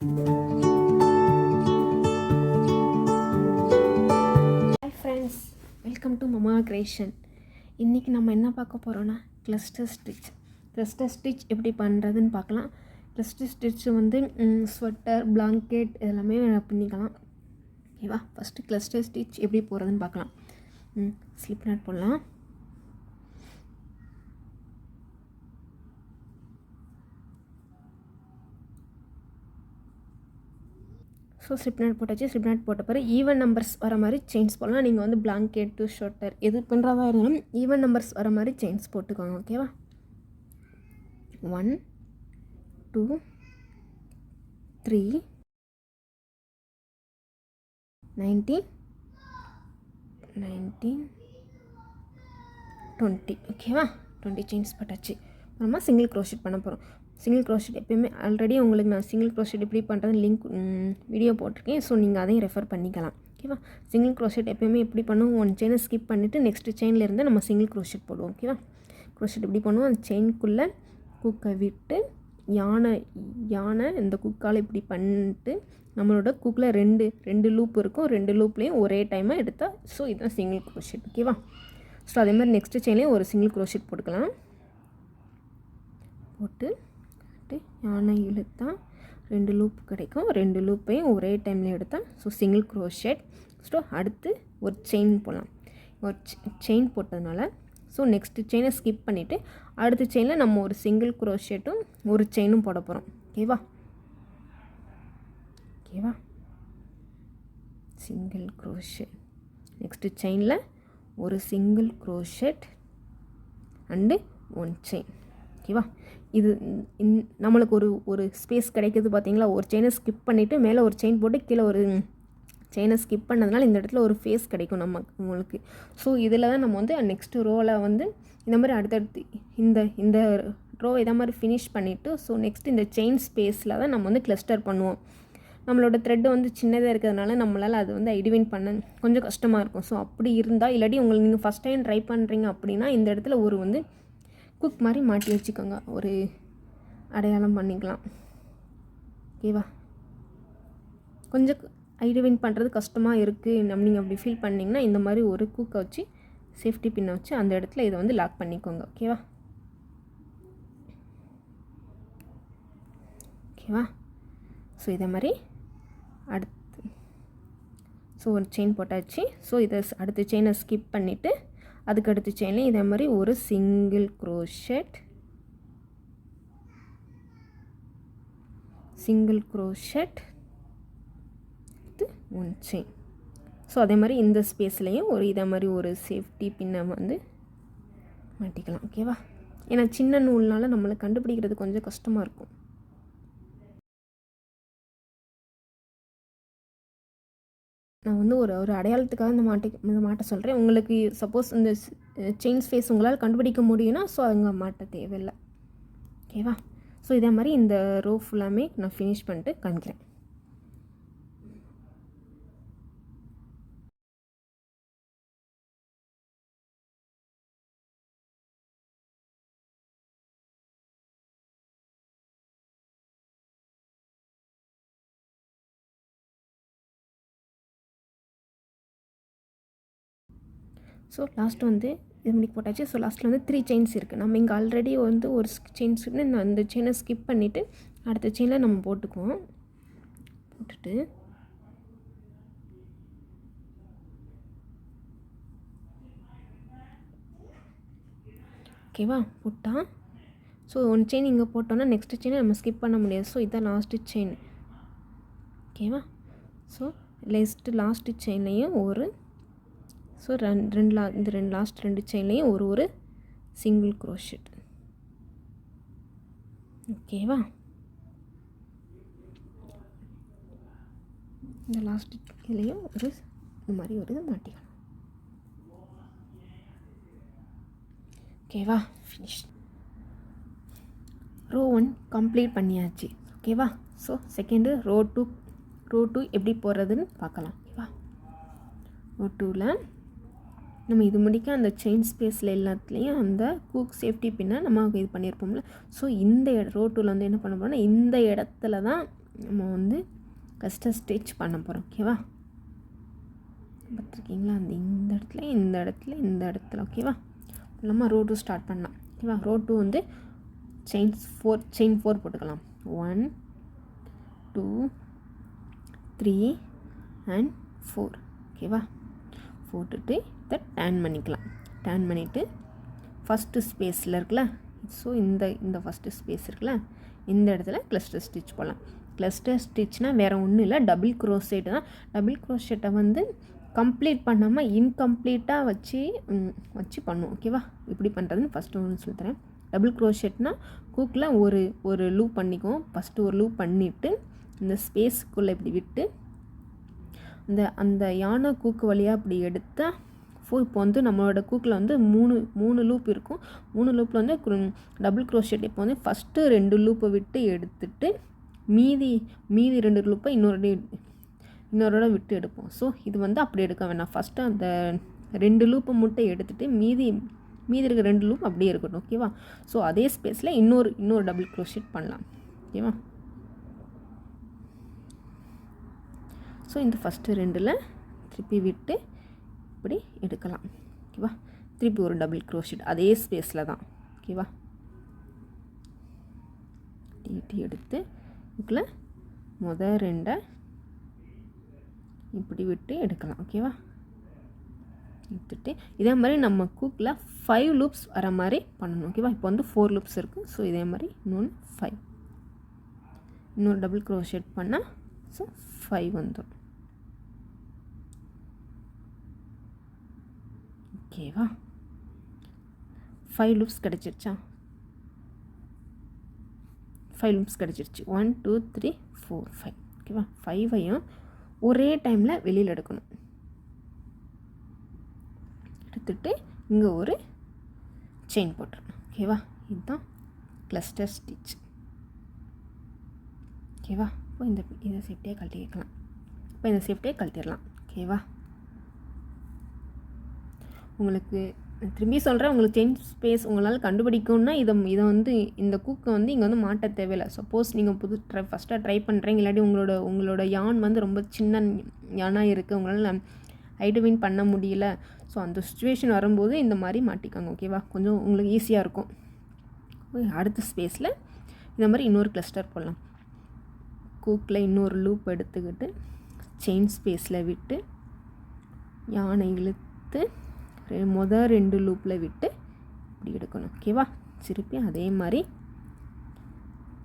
Hi friends, welcome to Mama creation. இன்றைக்கி நம்ம என்ன பார்க்க போகிறோன்னா கிளஸ்டர் ஸ்டிச் எப்படி பண்ணுறதுன்னு பார்க்கலாம். கிளஸ்டர் ஸ்டிச் வந்து ஸ்வெட்டர், பிளாங்கெட் எல்லாமே பண்ணிக்கலாம். ஓகேவா? ஃபஸ்ட்டு கிளஸ்டர் ஸ்டிச் எப்படி போகிறதுன்னு பார்க்கலாம். ஸ்லிப் நாட் போடலாம். ஸோ ஸ்லிப் நாட் போட்டாச்சு. ஸ்லிப் நாட் போட்ட பிறகு ஈவன் நம்பர்ஸ் வர மாதிரி செயின்ஸ் போடலாம். நீங்கள் வந்து பிளாங்கெட் டு ஷொட்டர் எது பண்ணுறதா இருந்தாலும் ஈவன் நம்பர்ஸ் வர மாதிரி செயின்ஸ் போட்டுக்கோங்க. ஓகேவா? 1 2 3 19 20. ஓகேவா? 20 செயின்ஸ் போட்டாச்சு. நம்ம சிங்கிள் க்ரோஷெட் பண்ண போகிறோம். சிங்கிள் க்ரோஷெட் எப்பயுமே ஆல்ரெடி உங்களுக்கு நான் சிங்கிள் க்ரோஷெட் எப்படி பண்ணுறதுன்னு லிங்க் வீடியோ போட்டிருக்கேன். ஸோ நீங்கள் அதையும் ரெஃபர் பண்ணிக்கலாம். ஓகேவா? சிங்கிள் க்ரோஷெட் எப்பயுமே எப்படி பண்ணுவோம், ஒன் செயினை ஸ்கிப் பண்ணிவிட்டு நெக்ஸ்ட்டு செயினில் இருந்து நம்ம சிங்கிள் க்ரோஷெட் போடுவோம். ஓகேவா? க்ரோஷெட் எப்படி பண்ணுவோம், அந்த செயின்குள்ளே குக்கை விட்டு யானை இந்த குக்கால் இப்படி பண்ணிட்டு நம்மளோட குக்கில் ரெண்டு லூப் இருக்கும். ரெண்டு லூப்லேயும் ஒரே டைமாக எடுத்தால் ஸோ இதுதான் சிங்கிள் க்ரோஷெட். ஓகேவா? ஸோ அதேமாதிரி நெக்ஸ்ட்டு செயின்லேயும் ஒரு சிங்கிள் க்ரோஷெட் போட்டுக்கலாம். போட்டு யானை இழுத்தா 2 லூப் கிடைக்கும். 2 லூப்பையும் ஒரே டைமில் எடுத்தால் ஸோ சிங்கிள் க்ரோஷெட். ஸோ அடுத்து ஒரு செயின் போடலாம். ஒரு செயின் போட்டதுனால ஸோ நெக்ஸ்ட்டு செயினை ஸ்கிப் பண்ணிவிட்டு அடுத்த செயினில் நம்ம ஒரு சிங்கிள் க்ரோஷெட்டும் ஒரு செயினும் போட போகிறோம். ஓகேவா? Single crochet. நெக்ஸ்ட்டு செயினில் ஒரு single crochet and one chain. ஓகேவா? இது நம்மளுக்கு ஒரு ஸ்பேஸ் கிடைக்கிது பார்த்தீங்களா. ஒரு செயினை ஸ்கிப் பண்ணிவிட்டு மேலே ஒரு செயின் போட்டு கீழே ஒரு செயினை ஸ்கிப் பண்ணதுனால இந்த இடத்துல ஒரு ஃபேஸ் கிடைக்கும் நம்மளுக்கு. ஸோ இதில் தான் நம்ம வந்து நெக்ஸ்ட்டு ரோவில் வந்து இந்த மாதிரி அடுத்தடுத்து இந்த ரோ இதை மாதிரி ஃபினிஷ் பண்ணிவிட்டு ஸோ நெக்ஸ்ட் இந்த செயின் ஸ்பேஸில் தான் நம்ம வந்து கிளஸ்டர் பண்ணுவோம். நம்மளோட த்ரெட்டு வந்து சின்னதாக இருக்கிறதுனால நம்மளால் அது வந்து ஐடிவைன் பண்ண கொஞ்சம் கஷ்டமாக இருக்கும். ஸோ அப்படி இருந்தால் இல்லாட்டி உங்களுக்கு நீங்கள் ஃபஸ்ட் டைம் ட்ரை பண்ணுறீங்க அப்படின்னா இந்த இடத்துல ஒரு வந்து குக் மாதிரி மாட்டி வச்சுக்கோங்க. ஒரு அடையாளம் பண்ணிக்கலாம். ஓகேவா? கொஞ்சம் ஐடிவைன் பண்ணுறது கஷ்டமாக இருக்குது நீங்கள் அப்படி ஃபீல் பண்ணிங்கன்னா இந்த மாதிரி ஒரு குக்கை வச்சு சேஃப்டி பின்னை வச்சு அந்த இடத்துல இதை வந்து லாக் பண்ணிக்கோங்க. ஓகேவா? ஸோ இதை மாதிரி அடுத்து ஸோ ஒரு செயின் போட்டாச்சு. ஸோ இதை அடுத்த செயினை ஸ்கிப் பண்ணிவிட்டு அதுக்கு அடுத்த செயின்லேயும் இதே மாதிரி ஒரு single crochet one chain. So அதே மாதிரி இந்த ஸ்பேஸ்லேயும் ஒரு இதே மாதிரி ஒரு சேஃப்டி பின்னை வந்து மாட்டிக்கலாம். ஓகேவா? ஏன்னா சின்ன நூல்னால நம்மளை கண்டுபிடிக்கிறது கொஞ்சம் கஷ்டமாக இருக்கும். நான் வந்து ஒரு அடையாளத்துக்காக இந்த மாட்ட சொல்கிறேன். உங்களுக்கு சப்போஸ் இந்த செயின் ஸ்பேஸ் உங்களால் கண்டுபிடிக்க முடியும்னா ஸோ அங்கே மாட்ட தேவையில்லை. ஓகேவா? ஸோ இதே மாதிரி இந்த ரோ ஃபுல்லாமே நான் ஃபினிஷ் பண்ணிட்டு காமிக்கிறேன். ஸோ லாஸ்ட்டு வந்து இது மணிக்கு போட்டாச்சு. ஸோ லாஸ்ட்டில் வந்து 3 செயின்ஸ் இருக்குது. நம்ம இங்கே ஆல்ரெடி வந்து ஒரு செயின்ஸ் அந்த செயினை ஸ்கிப் பண்ணிவிட்டு அடுத்த செயினில் நம்ம போட்டுக்குவோம். போட்டுட்டு ஓகேவா? போட்டால் ஸோ ஒன் செயின் இங்கே போட்டோன்னா நெக்ஸ்ட்டு செயினை நம்ம ஸ்கிப் பண்ண முடியாது. ஸோ இதுதான் லாஸ்ட்டு செயின். ஓகேவா? ஸோ லாஸ்ட்டு செயின்லேயும் ஒரு ஸோ இந்த லாஸ்ட் 2 செயின்லேயும் ஒரு சிங்கிள் க்ரோஷெட். ஓகேவா? இந்த லாஸ்ட் இதுலேயும் இந்த மாதிரி ஒரு இது மாட்டிக்கலாம். ஓகேவா? ஃபினிஷ். ரோ 1 கம்ப்ளீட் பண்ணியாச்சு. ஓகேவா? ஸோ செகண்டு ரோ 2 எப்படி போடுறதுன்னு பார்க்கலாம். ஓகேவா? ரோ 2ல் நம்ம இது முடிக்க அந்த செயின் ஸ்பேஸில் எல்லாத்துலேயும் அந்த குக் சேஃப்டி பின்னை நம்ம இது பண்ணியிருப்போம்ல. ஸோ இந்த ரோ 2வில் வந்து என்ன பண்ண போகிறோம்னா இந்த இடத்துல தான் நம்ம வந்து கஸ்டர் ஸ்டிச் பண்ண போகிறோம். ஓகேவா? பார்த்துருக்கீங்களா? அந்த இந்த இடத்துல ஓகேவா? நம்ம ரோ 2 ஸ்டார்ட் பண்ணலாம். ஓகேவா? ரோ 2 வந்து செயின் 4 போட்டுக்கலாம். 1 2 3 அண்ட் 4. ஓகேவா? போட்டுட்டு இதை டர்ன் பண்ணிக்கலாம். டர்ன் பண்ணிவிட்டு ஃபஸ்ட்டு ஸ்பேஸில் இருக்குல்ல, ஸோ இந்த ஃபஸ்ட்டு ஸ்பேஸ் இருக்குல்ல, இந்த இடத்துல கிளஸ்டர் ஸ்டிச் போடலாம். கிளஸ்டர் ஸ்டிச்னால் வேறு ஒன்றும் இல்லை, டபுள் க்ரோஷெட் தான். டபுள் க்ரோஷெட்டை வந்து கம்ப்ளீட் பண்ணாமல் இன்கம்ப்ளீட்டாக வச்சு பண்ணுவோம். ஓகேவா? எப்படி பண்ணுறதுன்னு ஃபஸ்ட்டு ஒன்று சொல்லித்தரேன். டபுள் க்ரோஷெட்னால் ஹூக்கில் ஒரு லூப் பண்ணிக்குவோம். ஃபஸ்ட்டு ஒரு லூப் பண்ணிவிட்டு இந்த ஸ்பேஸுக்குள்ளே இப்படி விட்டு அந்த யானை கூக்கு வழியாக இப்படி எடுத்தால் இப்போ வந்து நம்மளோட கூக்கில் வந்து மூணு லூப் இருக்கும். 3 லூப்பில் வந்து டபுள் க்ரோஷெட் இப்போ வந்து ஃபஸ்ட்டு 2 லூப்பை விட்டு எடுத்துட்டு மீதி 2 லூப்பை இன்னொரு விட்டு எடுப்போம். ஸோ இது வந்து அப்படி எடுக்க வேணாம். ஃபஸ்ட்டு அந்த 2 லூப்பை மட்டும் எடுத்துகிட்டு மீதி இருக்க 2 லூப் அப்படியே இருக்கட்டும். ஓகேவா? ஸோ அதே ஸ்பேஸில் இன்னொரு டபுள் க்ரோஷெட் பண்ணலாம். ஓகேவா? ஸோ இந்த ஃபஸ்ட்டு 2ல் திருப்பி விட்டு இப்படி எடுக்கலாம். ஓகேவா? திருப்பி ஒரு டபுள் க்ரோஷெட் அதே ஸ்பேஸில் தான். ஓகேவா? எடுத்து இதுக்குள்ள முதல் 2 இப்படி விட்டு எடுக்கலாம். ஓகேவா? எடுத்துட்டு இதே மாதிரி நம்ம கூக்கில் 5 லூப்ஸ் வர மாதிரி பண்ணணும். ஓகேவா? இப்போ வந்து 4 லூப்ஸ் இருக்குது. ஸோ இதே மாதிரி இன்னொன்று 5, இன்னொரு டபுள் க்ரோஷெட் பண்ணால் ஸோ 5 வந்துடும். ஓகேவா? 5 லூப்ஸ் கிடச்சிருச்சா? 5 லூப்ஸ் கிடச்சிருச்சு. 1 2 3 4 5. ஓகேவா? 5ஐயும் ஒரே டைமில் வெளியில் எடுக்கணும். எடுத்துட்டு இங்கே ஒரு செயின் போட்டுருணும். ஓகேவா? இதுதான் கிளஸ்டர் ஸ்டிச். ஓகேவா? இப்போ இதை சேஃப்டியாக கழட்டி வைக்கலாம். இப்போ இந்த சேஃப்டியாக கழட்டிடலாம். ஓகேவா? உங்களுக்கு திரும்பி சொல்கிறேன், உங்களுக்கு செயின் ஸ்பேஸ் உங்களால் கண்டுபிடிக்கணும்னா இதை வந்து இந்த கூக்கை வந்து இங்கே வந்து மாட்ட தேவையில்லை. சப்போஸ் நீங்கள் ஃபஸ்ட்டாக ட்ரை பண்ணுறீங்க, இல்லாட்டி உங்களோட யான் வந்து ரொம்ப சின்ன யானாக இருக்குது, உங்களால் ஐடவின் பண்ண முடியல, ஸோ அந்த சுச்சுவேஷன் வரும்போது இந்த மாதிரி மாட்டிக்காங்க. ஓகேவா? கொஞ்சம் உங்களுக்கு ஈஸியாக இருக்கும். அடுத்த ஸ்பேஸில் இந்த மாதிரி இன்னொரு கிளஸ்டர் போடலாம். கூக்கில் இன்னொரு லூப் எடுத்துக்கிட்டு செயின் ஸ்பேஸில் விட்டு யானை இழுத்து முதல் 2 லூப்பில் விட்டு இப்படி எடுக்கணும். ஓகேவா? திருப்பி அதே மாதிரி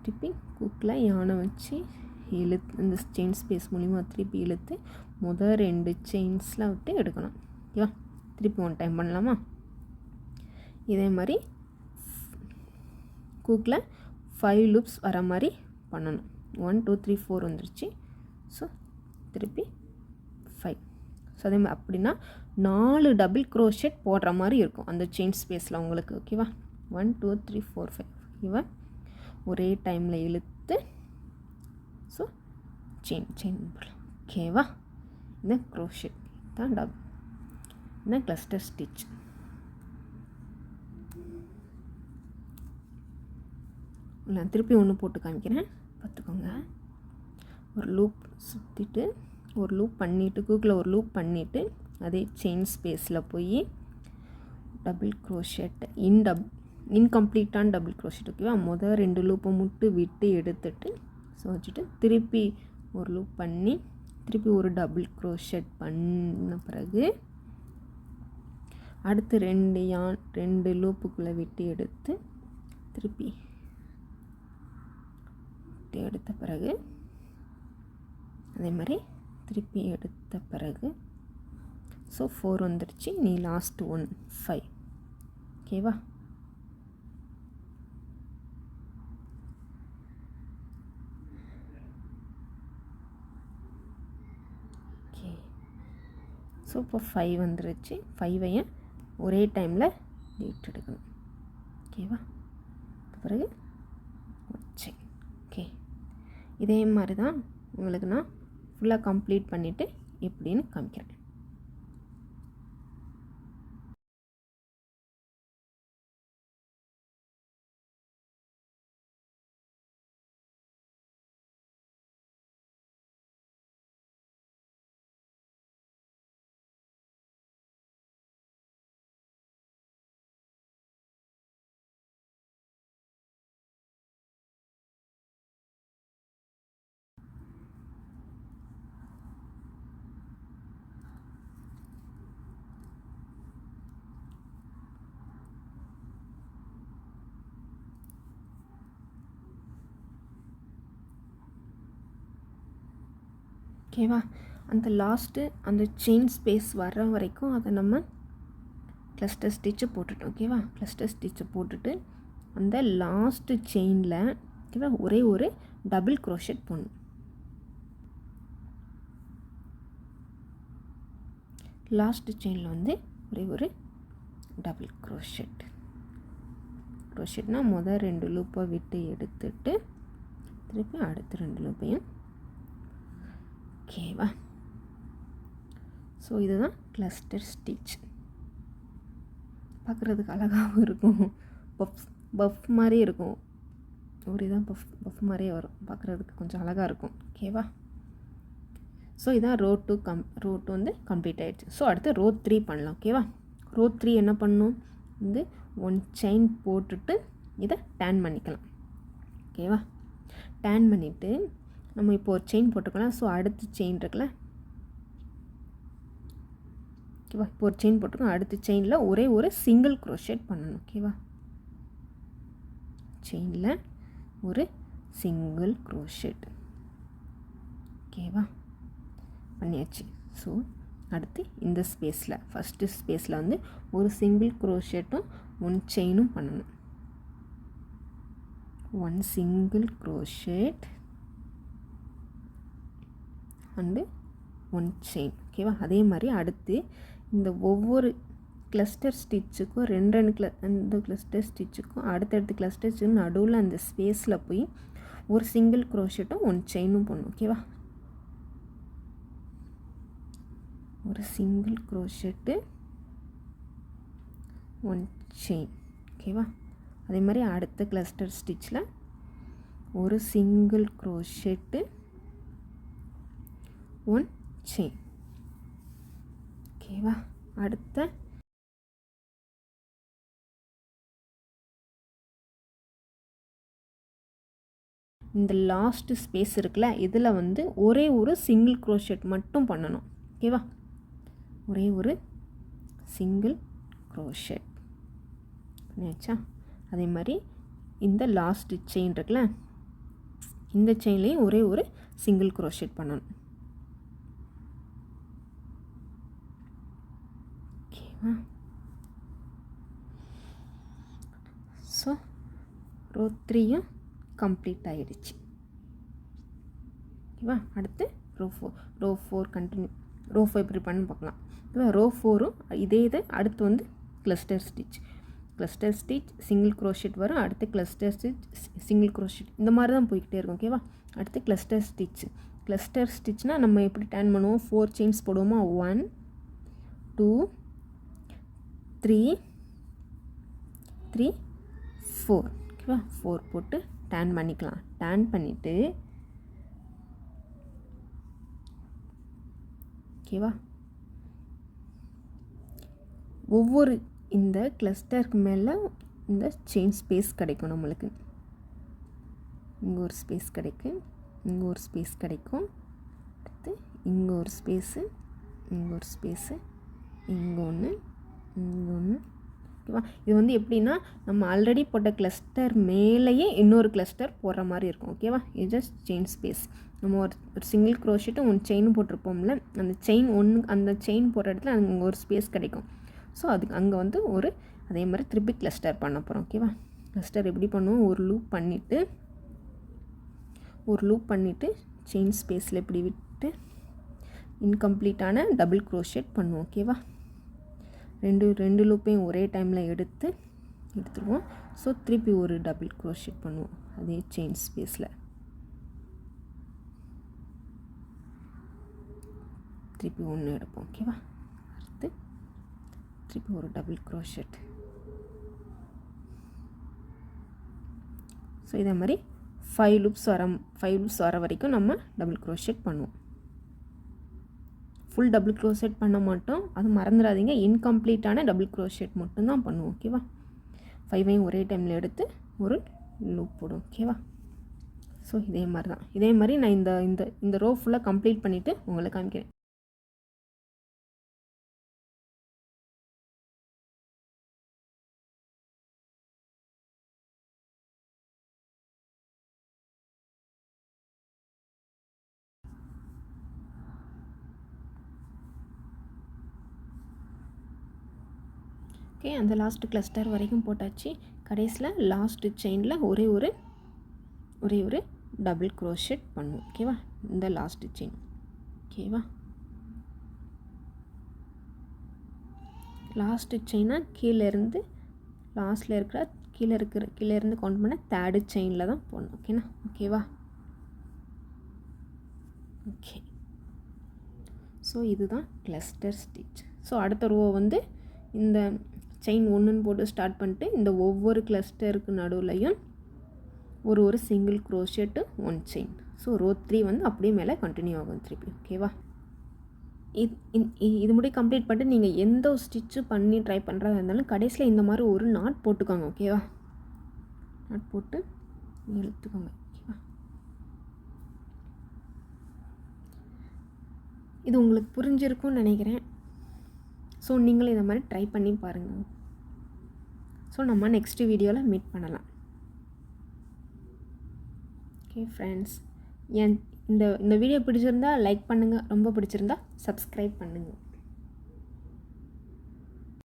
திருப்பி கூக்கில் யானை வச்சு இந்த செயின் ஸ்பேஸ் மூலிமா திருப்பி இழுத்து முதல் 2 செயின்ஸில் விட்டு எடுக்கணும். ஓகேவா? திருப்பி 1 டைம் பண்ணலாமா? இதே மாதிரி கூக்கில் 5 லூப்ஸ் வர மாதிரி பண்ணணும். 1 2 3 4 வந்துருச்சு. ஸோ திருப்பி 5. ஸோ அதே மாதிரி அப்படின்னா 4 டபுள் க்ரோஷெட் போடுற மாதிரி இருக்கும் அந்த செயின் ஸ்பேஸில் உங்களுக்கு. ஓகேவா? 1 2 3 4 5. ஓகேவா? ஒரே டைமில் இழுத்து ஸோ செயின் போடலாம். ஓகேவா? இந்த க்ரோஷெட் தான் இந்த கிளஸ்டர் ஸ்டிச். நான் திருப்பி ஒன்று போட்டு காமிக்கிறேன், பார்த்துக்கோங்க. ஒரு லூப் சுற்றிட்டு ஒரு லூப் பண்ணிவிட்டு கூக்கில் ஒரு லூப் பண்ணிவிட்டு அதே செயின் ஸ்பேஸில் போய் டபுள் க்ரோஷெட் இன்கம்ப்ளீட்டான டபுள் க்ரோஷெட். ஓகேவா? முதல் 2 லூப்பை மட்டும் விட்டு எடுத்துட்டு ஸோ வச்சுட்டு திருப்பி ஒரு லூப் பண்ணி திருப்பி ஒரு டபுள் க்ரோஷெட் பண்ண பிறகு அடுத்து 2 லூப்புக்குள்ளே விட்டு எடுத்து திருப்பி எடுத்த பிறகு அதே மாதிரி திருப்பி எடுத்த பிறகு ஸோ 4 வந்துடுச்சு. நீ லாஸ்ட் 1 5. ஓகேவா? ஓகே. ஸோ இப்போ 5 வந்துடுச்சு. 5ஐயும் ஒரே டைமில் விட்டு எடுக்கணும். ஓகேவா? பிறகு செயின். ஓகே. இதே மாதிரி தான் உங்களுக்கு நான் ஃபுல்லாக கம்ப்ளீட் பண்ணிவிட்டு எப்படின்னு காமிக்கிறேன். ஓகேவா. அந்த லாஸ்ட்டு அந்த செயின் ஸ்பேஸ் வர்ற வரைக்கும் அதை நம்ம கிளஸ்டர் ஸ்டிச்சு போட்டுட்டோம். ஓகேவா. கிளஸ்டர் ஸ்டிச்சை போட்டுட்டு அந்த லாஸ்ட்டு செயினில் ஓகேவா ஒரே ஒரு டபுள் க்ரோஷெட் போடணும். லாஸ்ட்டு செயினில் வந்து ஒரே ஒரு டபுள் க்ரோஷெட்னால் முதல் 2 லூப்பை விட்டு எடுத்துட்டு திருப்பி அடுத்த 2 லூப்பையும். ஓகேவா. ஸோ இதுதான் கிளஸ்டர் ஸ்டிச். பார்க்குறதுக்கு அழகாகவும் இருக்கும், பஃப் மாதிரி இருக்கும். ஒரு இதான் பஃப் மாதிரியே வரும், பார்க்குறதுக்கு கொஞ்சம் அழகாக இருக்கும். ஓகேவா. ஸோ இதான் ரோ 2 வந்து கம்ப்ளீட் ஆகிடுச்சு. ஸோ அடுத்து ரோ 3 பண்ணலாம். ஓகேவா. ரோ 3 என்ன பண்ணணும், வந்து 1 செயின் போட்டுட்டு இதை டேன் பண்ணிக்கலாம். ஓகேவா. டேன் பண்ணிவிட்டு நம்ம இப்போ ஒரு செயின் போட்டுக்கலாம். ஸோ அடுத்த செயின் இருக்குல்ல, ஓகேவா, இப்போ ஒரு செயின் போட்டுருக்கோம். அடுத்த செயினில் ஒரே ஒரு சிங்கிள் க்ரோஷெட் பண்ணணும். ஓகேவா. செயினில் ஒரு சிங்கிள் க்ரோஷெட். ஓகேவா, பண்ணியாச்சு. ஸோ அடுத்து இந்த ஸ்பேஸில் ஃபஸ்ட்டு ஸ்பேஸில் வந்து ஒரு சிங்கிள் க்ரோஷெட்டும் 1 செயினும் பண்ணணும். 1 சிங்கிள் க்ரோஷெட் அண்டு 1 செயின். ஓகேவா. அதே மாதிரி அடுத்து இந்த ஒவ்வொரு கிளஸ்டர் ஸ்டிச்சுக்கும் அந்த கிளஸ்டர் ஸ்டிச்சுக்கும் அடுத்தடுத்து கிளஸ்டர் ஸ்டிச்சுக்கும் நடுவில் அந்த ஸ்பேஸில் போய் ஒரு சிங்கிள் க்ரோஷெட்டும் 1 செயினும் பண்ணணும். ஓகேவா. ஒரு சிங்கிள் க்ரோஷெட்டு 1 செயின். ஓகேவா. அதே மாதிரி அடுத்த கிளஸ்டர் ஸ்டிச்சில் ஒரு சிங்கிள் க்ரோஷெட்டு 1 செயின். ஓகேவா. அடுத்த இந்த லாஸ்ட் ஸ்பேஸ் இருக்குல்ல, இதில் வந்து ஒரே ஒரு சிங்கிள் க்ரோஷெட் மட்டும் பண்ணணும். ஓகேவா. ஒரே ஒரு சிங்கிள் க்ரோஷெட் பண்ணியாச்சா. அதே மாதிரி இந்த லாஸ்ட் செயின் இருக்குல்ல, இந்த செயின்லேயும் ஒரே ஒரு சிங்கிள் க்ரோஷெட் பண்ணணும். ஓகேவா. ஸோ ரோ 3யும் கம்ப்ளீட் ஆகிடுச்சு. ஓகேவா. அடுத்து ரோ 4 கண்டினியூ. ரோ 4 இப்படி பண்ணி பார்க்கலாம். ஓகேவா. ரோ 4ம் இதே இது. அடுத்து வந்து கிளஸ்டர் ஸ்டிச் சிங்கிள் க்ரோஷெட் வரும். அடுத்து கிளஸ்டர் ஸ்டிச் சிங்கிள் க்ரோஷெட், இந்த மாதிரி தான் போய்கிட்டே இருக்கும். ஓகேவா. அடுத்து கிளஸ்டர் ஸ்டிச்னால் நம்ம எப்படி டேன் பண்ணுவோம், 4 செயின்ஸ் போடுவோமா. 1 2 3 4. ஓகேவா. 4 போட்டு டேன் பண்ணிக்கலாம். டேன் பண்ணிவிட்டு ஓகேவா, ஒவ்வொரு இந்த கிளஸ்டருக்கு மேலே இந்த செயின் ஸ்பேஸ் கிடைக்கும் நம்மளுக்கு. இங்கே ஒரு ஸ்பேஸ் கிடைக்கும், இங்கே ஒரு ஸ்பேஸ் கிடைக்கும். அடுத்து இங்கே ஒரு ஸ்பேஸு, இங்கே ஒரு ஸ்பேஸு, இங்கே ஒன்று, இங்கே ஒன்று. ஓகேவா. இது வந்து எப்படின்னா நம்ம ஆல்ரெடி போட்ட கிளஸ்டர் மேலேயே இன்னொரு கிளஸ்டர் போடுற மாதிரி இருக்கும். ஓகேவா. இது ஜஸ்ட் செயின் ஸ்பேஸ். நம்ம ஒரு சிங்கிள் க்ரோஷெட்டும் 1 செயினும் போட்டிருப்போம்ல, அந்த செயின் போடுற இடத்துல அங்கே ஒரு ஸ்பேஸ் கிடைக்கும். ஸோ அதுக்கு அங்கே வந்து ஒரு அதே மாதிரி திருப்பி கிளஸ்டர் பண்ண போகிறோம். ஓகேவா. கிளஸ்டர் எப்படி பண்ணுவோம், ஒரு லூப் பண்ணிவிட்டு செயின் ஸ்பேஸில் இப்படி விட்டு இன்கம்ப்ளீட்டான டபுள் க்ரோஷெட் பண்ணுவோம். ஓகேவா. ரெண்டு லூப்பையும் ஒரே டைமில் எடுத்துருவோம். ஸோ திருப்பி ஒரு டபுள் க்ரோஷெட் பண்ணுவோம் அதே செயின் ஸ்பேஸில். திருப்பி 1 எடுப்போம். ஓகேவா. அடுத்து திருப்பி ஒரு டபுள் க்ரோஷெட். ஸோ இதே மாதிரி 5 லூப்ஸ் வர வரைக்கும் நம்ம டபுள் க்ரோஷெட் பண்ணுவோம். ஃபுல் டபுள் க்ரோஷெட் பண்ண மாட்டோம், அது மறந்துடாதீங்க. இன்கம்ப்ளீட்டான டபுள் க்ரோஷெட் மட்டும்தான் பண்ணுவோம். ஓகேவா. 5ஐயும் ஒரே டைமில் எடுத்து ஒரு லூப் போடும். ஓகேவா. ஸோ இதே மாதிரி நான் இந்த ரோ ஃபுல்லாக கம்ப்ளீட் பண்ணிவிட்டு உங்களுக்கு காமிக்கிறேன். ஓகே, அந்த லாஸ்ட் கிளஸ்டர் வரைக்கும் போட்டாச்சு. கடைசியில் லாஸ்ட் செயினில் ஒரே ஒரு டபுள் க்ரோஷெட் பண்ணும். ஓகேவா, இந்த லாஸ்ட் செயின். ஓகேவா, லாஸ்ட்டு செயினை கீழேருந்து லாஸ்ட்டில் இருக்கிற கீழேருந்து கவுண்ட் பண்ண தேர்டு செயினில் தான் போடணும். ஓகேண்ணா, ஓகேவா. ஓகே, ஸோ இதுதான் கிளஸ்டர் ஸ்டிச். ஸோ அடுத்த ரோ வந்து இந்த செயின் 1ன்னு போட்டு ஸ்டார்ட் பண்ணிட்டு இந்த ஒவ்வொரு கிளஸ்டருக்கு நடுவுலையும் ஒரு சிங்கிள் க்ரோஷெட்டு 1 செயின். ஸோ ரோ 3 வந்து அப்படியே மேலே கண்டினியூ ஆகும் திருப்பி. ஓகேவா, இது முடி கம்ப்ளீட் பண்ணிட்டு நீங்கள் எந்த ஸ்டிச்சு பண்ணி ட்ரை பண்ணுறதா இருந்தாலும் கடைசியில் இந்த மாதிரி ஒரு நாட் போட்டுக்கோங்க. ஓகேவா, நாட் போட்டு இழுத்துக்கோங்க. ஓகேவா, இது உங்களுக்கு புரிஞ்சிருக்கும்னு நினைக்கிறேன். ஸோ நீங்களும் இந்த மாதிரி ட்ரை பண்ணி பாருங்கள். ஸோ நம்ம நெக்ஸ்ட் வீடியோவில் மீட் பண்ணலாம். ஓகே ஃப்ரெண்ட்ஸ், இந்த வீடியோ பிடிச்சிருந்தா லைக் பண்ணுங்கள், ரொம்ப பிடிச்சிருந்தா சப்ஸ்கிரைப் பண்ணுங்கள்.